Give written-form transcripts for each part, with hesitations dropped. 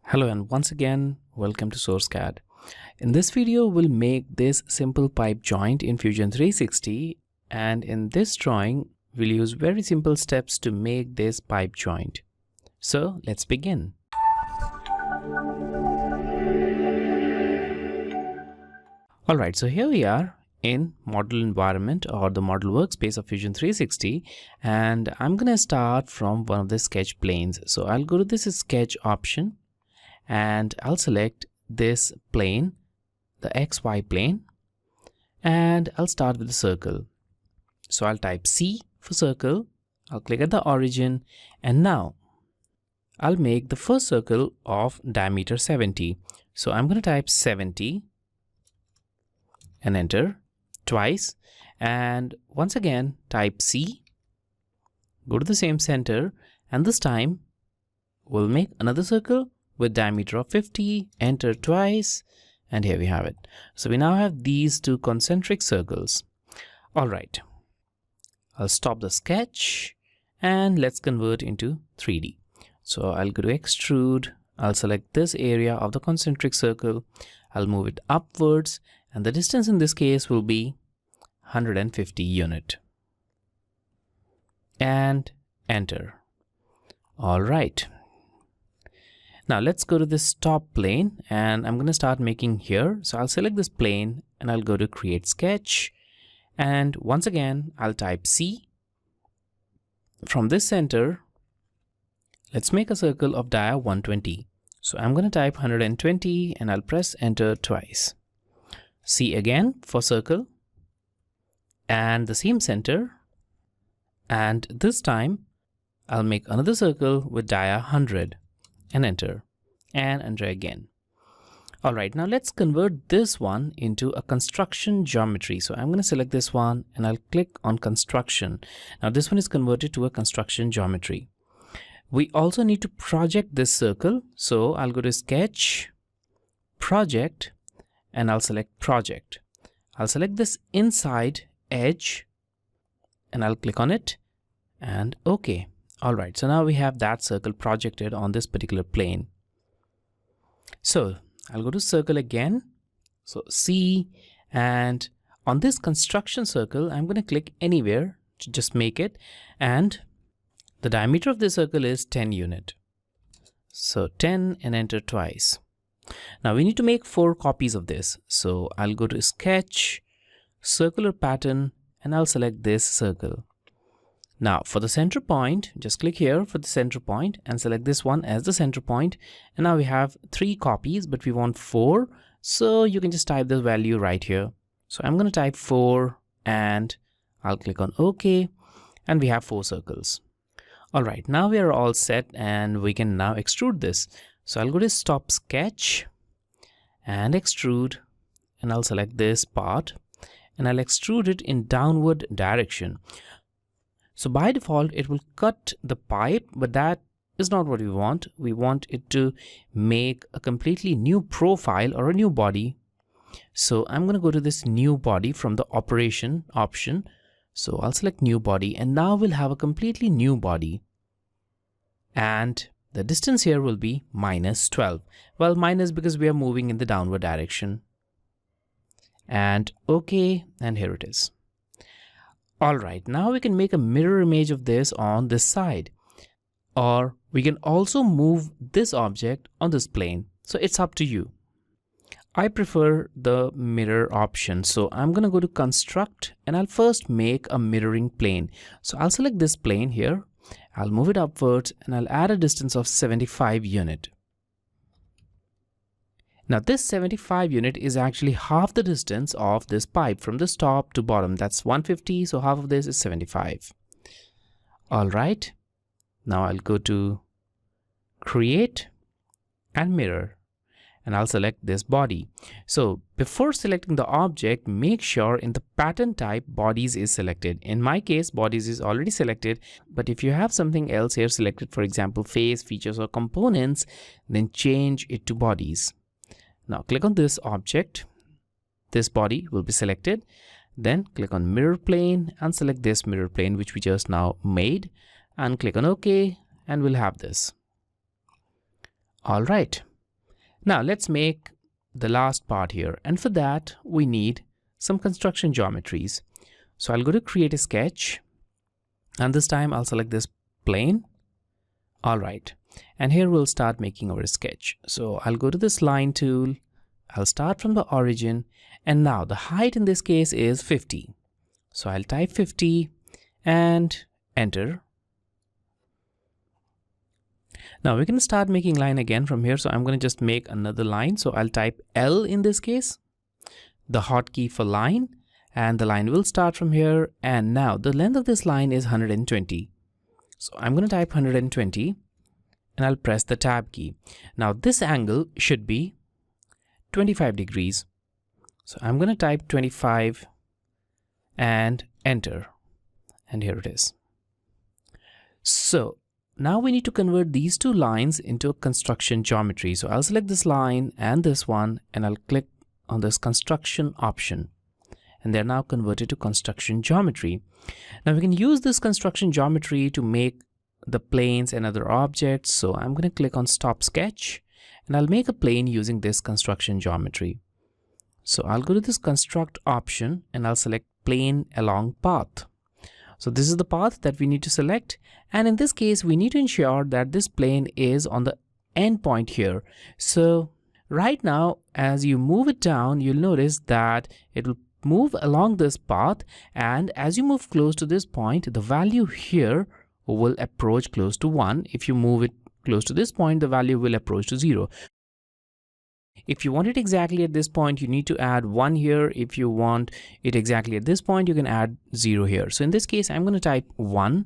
Hello and once again, welcome to SourceCAD. In this video, we'll make this simple pipe joint in Fusion 360, and in this drawing, we'll use very simple steps to make this pipe joint. So let's begin. Alright, so here we are in model environment or the model workspace of Fusion 360, and I'm gonna start from one of the sketch planes. So I'll go to this sketch option and I'll select this plane, the XY plane, and I'll start with the circle. So I'll type C for circle, I'll click at the origin, and now I'll make the first circle of diameter 70. So I'm going to type 70 and enter twice, and once again type C, go to the same center, and this time we'll make another circle with diameter of 50, enter twice, and here we have it. So we now have these two concentric circles. All right, I'll stop the sketch and let's convert into 3D. So I'll go to Extrude, I'll select this area of the concentric circle, I'll move it upwards, and the distance in this case will be 150 unit. And enter. All right. Now let's go to this top plane, and I'm going to start making here. So I'll select this plane and I'll go to create sketch, and once again I'll type C. From this center, let's make a circle of dia 120. So I'm going to type 120 and I'll press enter twice. C again for circle and the same center, and this time I'll make another circle with dia 100. And enter again. All right, now let's convert this one into a construction geometry. So I'm going to select this one and I'll click on construction. Now this one is converted to a construction geometry. We also need to project this circle. So I'll go to sketch, project, and I'll select project. I'll select this inside edge and I'll click on it and OK. All right, so now we have that circle projected on this particular plane. So I'll go to circle again. So C, and on this construction circle, I'm going to click anywhere to just make it. And the diameter of this circle is 10 unit. So 10 and enter twice. Now we need to make 4 copies of this. So I'll go to sketch, circular pattern, and I'll select this circle. Now for the center point, just click here for the center point and select this one as the center point. And now we have 3 copies, but we want 4. So you can just type the value right here. So I'm going to type 4 and I'll click on OK. And we have 4 circles. All right, now we are all set and we can now extrude this. So I'll go to stop sketch and extrude, and I'll select this part and I'll extrude it in downward direction. So by default, it will cut the pipe, but that is not what we want. We want it to make a completely new profile or a new body. So I'm going to go to this new body from the operation option. So I'll select new body, and now we'll have a completely new body. And the distance here will be -12. Well, minus because we are moving in the downward direction. And OK, and here it is. All right, now we can make a mirror image of this on this side, or we can also move this object on this plane. So it's up to you. I prefer the mirror option. So I'm going to go to construct and I'll first make a mirroring plane. So I'll select this plane here. I'll move it upwards and I'll add a distance of 75 unit. Now this 75 unit is actually half the distance of this pipe from the top to bottom. That's 150, so half of this is 75. All right, now I'll go to create and mirror, and I'll select this body. So before selecting the object, make sure in the pattern type bodies is selected. In my case, bodies is already selected, but if you have something else here selected, for example, face, features, or components, then change it to bodies. Now click on this object, this body will be selected, then click on mirror plane and select this mirror plane which we just now made, and click on OK, and we'll have this. All right, Now let's make the last part here, and for that we need some construction geometries. So I'll go to create a sketch, and this time I'll select this plane. All right, and here we'll start making our sketch. So I'll go to this line tool, I'll start from the origin, and now the height in this case is 50. So I'll type 50 and enter. Now we're going to start making line again from here. So I'm going to just make another line. So I'll type L in this case, the hotkey for line, and the line will start from here. And now the length of this line is 120. So I'm going to type 120 and I'll press the tab key. Now this angle should be 25 degrees. So I'm going to type 25 and enter. And here it is. So now we need to convert these two lines into a construction geometry. So I'll select this line and this one, and I'll click on this construction option. And they're now converted to construction geometry. Now we can use this construction geometry to make the planes and other objects. So I'm going to click on stop sketch, and I'll make a plane using this construction geometry. So I'll go to this construct option and I'll select plane along path. So this is the path that we need to select, and in this case we need to ensure that this plane is on the end point here. So right now as you move it down, you'll notice that it will move along this path, and as you move close to this point, the value here will approach close to 1. If you move it close to this point, the value will approach to 0. If you want it exactly at this point, you need to add 1 here. If you want it exactly at this point, you can add 0 here. So in this case, I'm going to type 1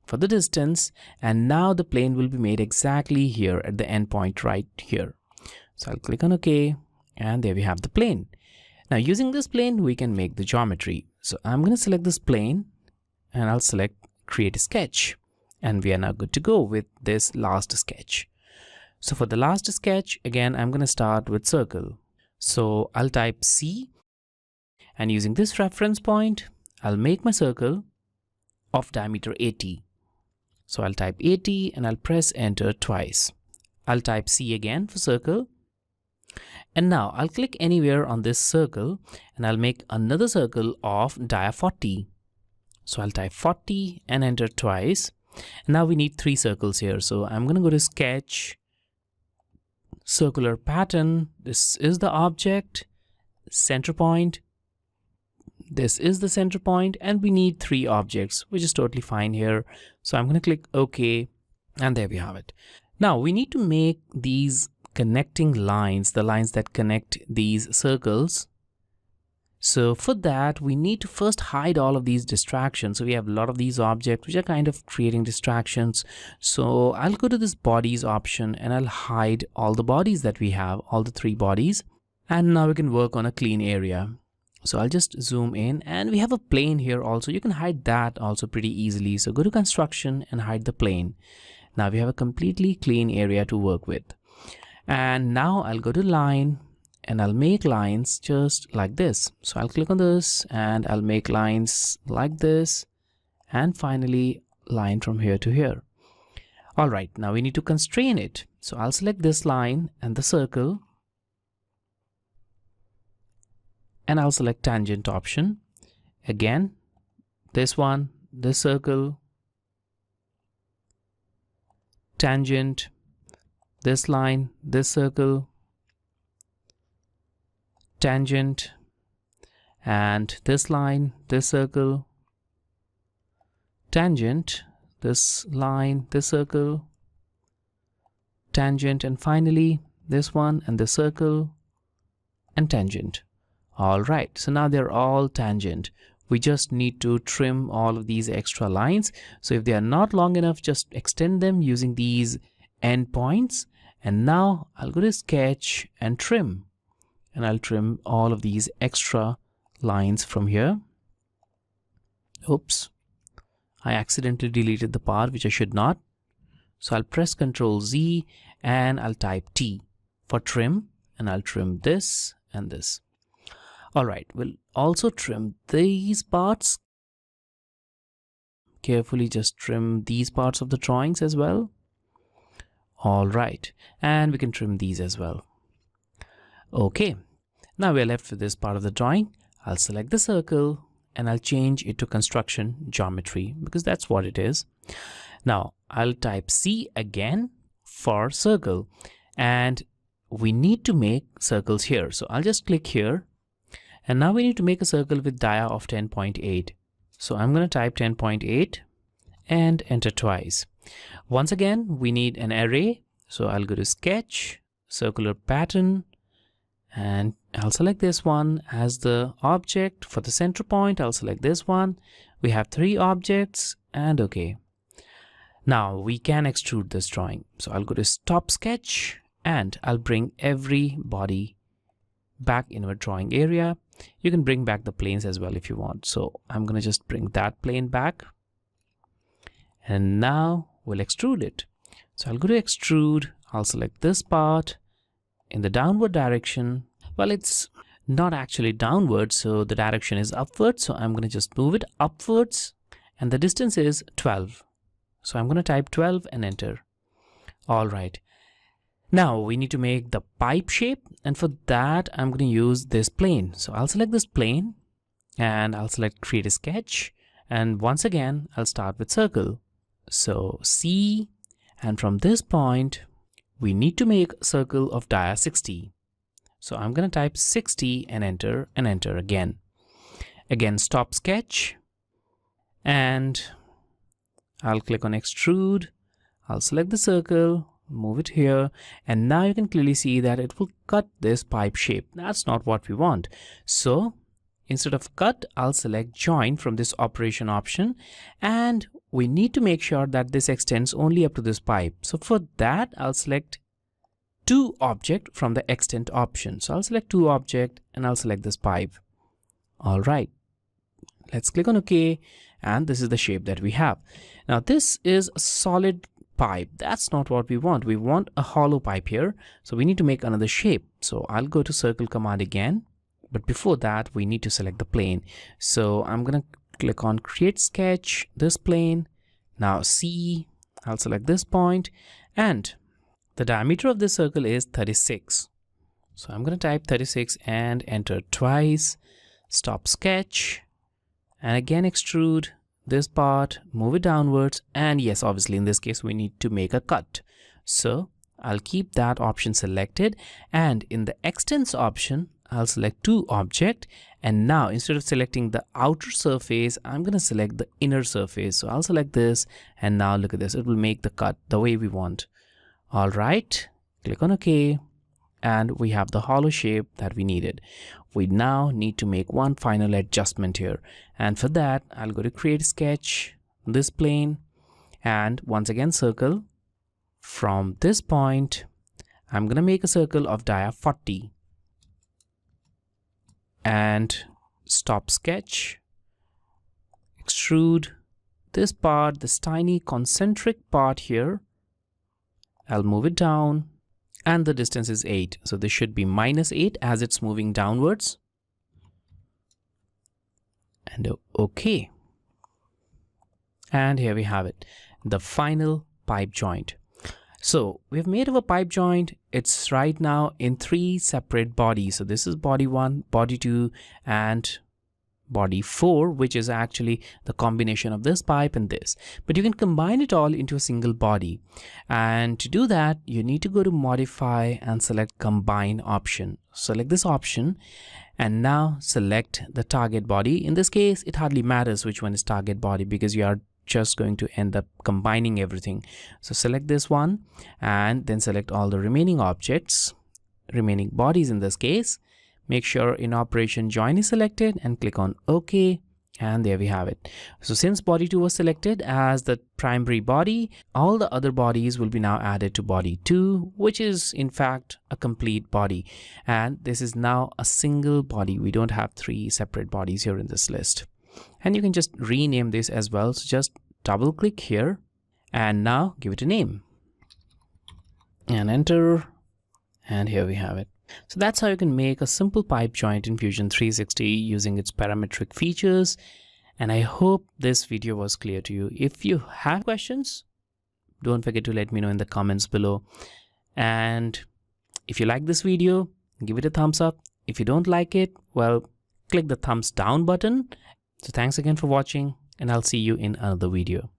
for the distance, and now the plane will be made exactly here at the end point right here. So I'll click on OK, and there we have the plane. Now using this plane, we can make the geometry. So I'm going to select this plane and I'll select create a sketch, and we are now good to go with this last sketch. So for the last sketch, again, I'm going to start with circle. So I'll type C, and using this reference point, I'll make my circle of diameter 80. So I'll type 80 and I'll press enter twice. I'll type C again for circle. And now I'll click anywhere on this circle and I'll make another circle of dia 40. So I'll type 40 and enter twice. And now we need 3 circles here. So I'm going to go to sketch, circular pattern. This is the object, center point. This is the center point, and we need 3 objects, which is totally fine here. So I'm going to click OK, and there we have it. Now we need to make these connecting lines, the lines that connect these circles. So for that, we need to first hide all of these distractions. So we have a lot of these objects which are kind of creating distractions. So I'll go to this bodies option and I'll hide all the bodies that we have, all the 3 bodies. And now we can work on a clean area. So I'll just zoom in, and we have a plane here also. You can hide that also pretty easily. So go to construction and hide the plane. Now we have a completely clean area to work with. And now I'll go to line and I'll make lines just like this. So I'll click on this and I'll make lines like this, and finally line from here to here. All right, now we need to constrain it. So I'll select this line and the circle, and I'll select tangent option. Again, this one, this circle, tangent, this line, this circle, tangent, and this line, this circle, tangent, this line, this circle, tangent, and finally this one and this circle and tangent. All right, so now they're all tangent. We just need to trim all of these extra lines. So if they are not long enough, just extend them using these endpoints. And now I'll go to sketch and trim, and I'll trim all of these extra lines from here. Oops, I accidentally deleted the part which I should not. So I'll press Ctrl Z and I'll type T for trim, and I'll trim this and this. All right, we'll also trim these parts. Carefully just trim these parts of the drawings as well. All right, and we can trim these as well. Okay, now we're left with this part of the drawing. I'll select the circle and I'll change it to construction geometry because that's what it is. Now I'll type C again for circle, and we need to make circles here. So I'll just click here, and now we need to make a circle with dia of 10.8. So I'm going to type 10.8 and enter twice. Once again, we need an array. So I'll go to sketch, circular pattern, and I'll select this one as the object. For the center point, I'll select this one. We have 3 objects, and okay. Now we can extrude this drawing. So I'll go to stop sketch, and I'll bring every body back in our drawing area. You can bring back the planes as well if you want. So I'm going to just bring that plane back, and now we'll extrude it. So I'll go to extrude. I'll select this part in the downward direction. Well, it's not actually downward, so the direction is upward. So I'm going to just move it upwards, and the distance is 12. So I'm going to type 12 and enter. All right. Now we need to make the pipe shape, and for that I'm going to use this plane. So I'll select this plane, and I'll select create a sketch, and once again I'll start with circle. So C, and from this point we need to make a circle of dia 60. So I'm going to type 60 and enter again. Again, stop sketch, and I'll click on extrude. I'll select the circle, move it here, and now you can clearly see that it will cut this pipe shape. That's not what we want. So instead of cut, I'll select join from this operation option, and we need to make sure that this extends only up to this pipe. So for that, I'll select to object from the extent option. So I'll select to object, and I'll select this pipe. All right, let's click on OK, and this is the shape that we have. Now this is a solid pipe. That's not what we want. We want a hollow pipe here. So we need to make another shape. So I'll go to circle command again, but before that we need to select the plane. So I'm going to click on create sketch, this plane. Now C, I'll select this point, and the diameter of this circle is 36. So I'm going to type 36 and enter twice. Stop sketch, and again extrude this part, move it downwards, and yes, obviously in this case we need to make a cut. So I'll keep that option selected, and in the extents option I'll select to object, and now instead of selecting the outer surface, I'm going to select the inner surface. So I'll select this, and now look at this, it will make the cut the way we want. All right, click on OK, and we have the hollow shape that we needed. We now need to make one final adjustment here, and for that I'll go to create sketch, this plane, and once again circle. From this point I'm going to make a circle of dia 40, and stop sketch, extrude this part, this tiny concentric part here. I'll move it down, and the distance is 8. So this should be -8 as it's moving downwards. And OK. And here we have it, the final pipe joint. So we've made our pipe joint. It's right now in 3 separate bodies. So this is body 1, body 2, and body 4, which is actually the combination of this pipe and this. But you can combine it all into a single body. And to do that, you need to go to modify and select combine option. Select this option, and now select the target body. In this case, it hardly matters which one is target body because you are just going to end up combining everything. So select this one, and then select all the remaining objects, remaining bodies in this case. Make sure in operation join is selected and click on OK, and there we have it. So since body 2 was selected as the primary body, all the other bodies will be now added to body 2, which is in fact a complete body, and this is now a single body. We don't have 3 separate bodies here in this list. And you can just rename this as well. So just double click here, and now give it a name and enter, and here we have it. So that's how you can make a simple pipe joint in Fusion 360 using its parametric features. And I hope this video was clear to you. If you have questions, don't forget to let me know in the comments below. And if you like this video, give it a thumbs up. If you don't like it, well, click the thumbs down button. So thanks again for watching, and I'll see you in another video.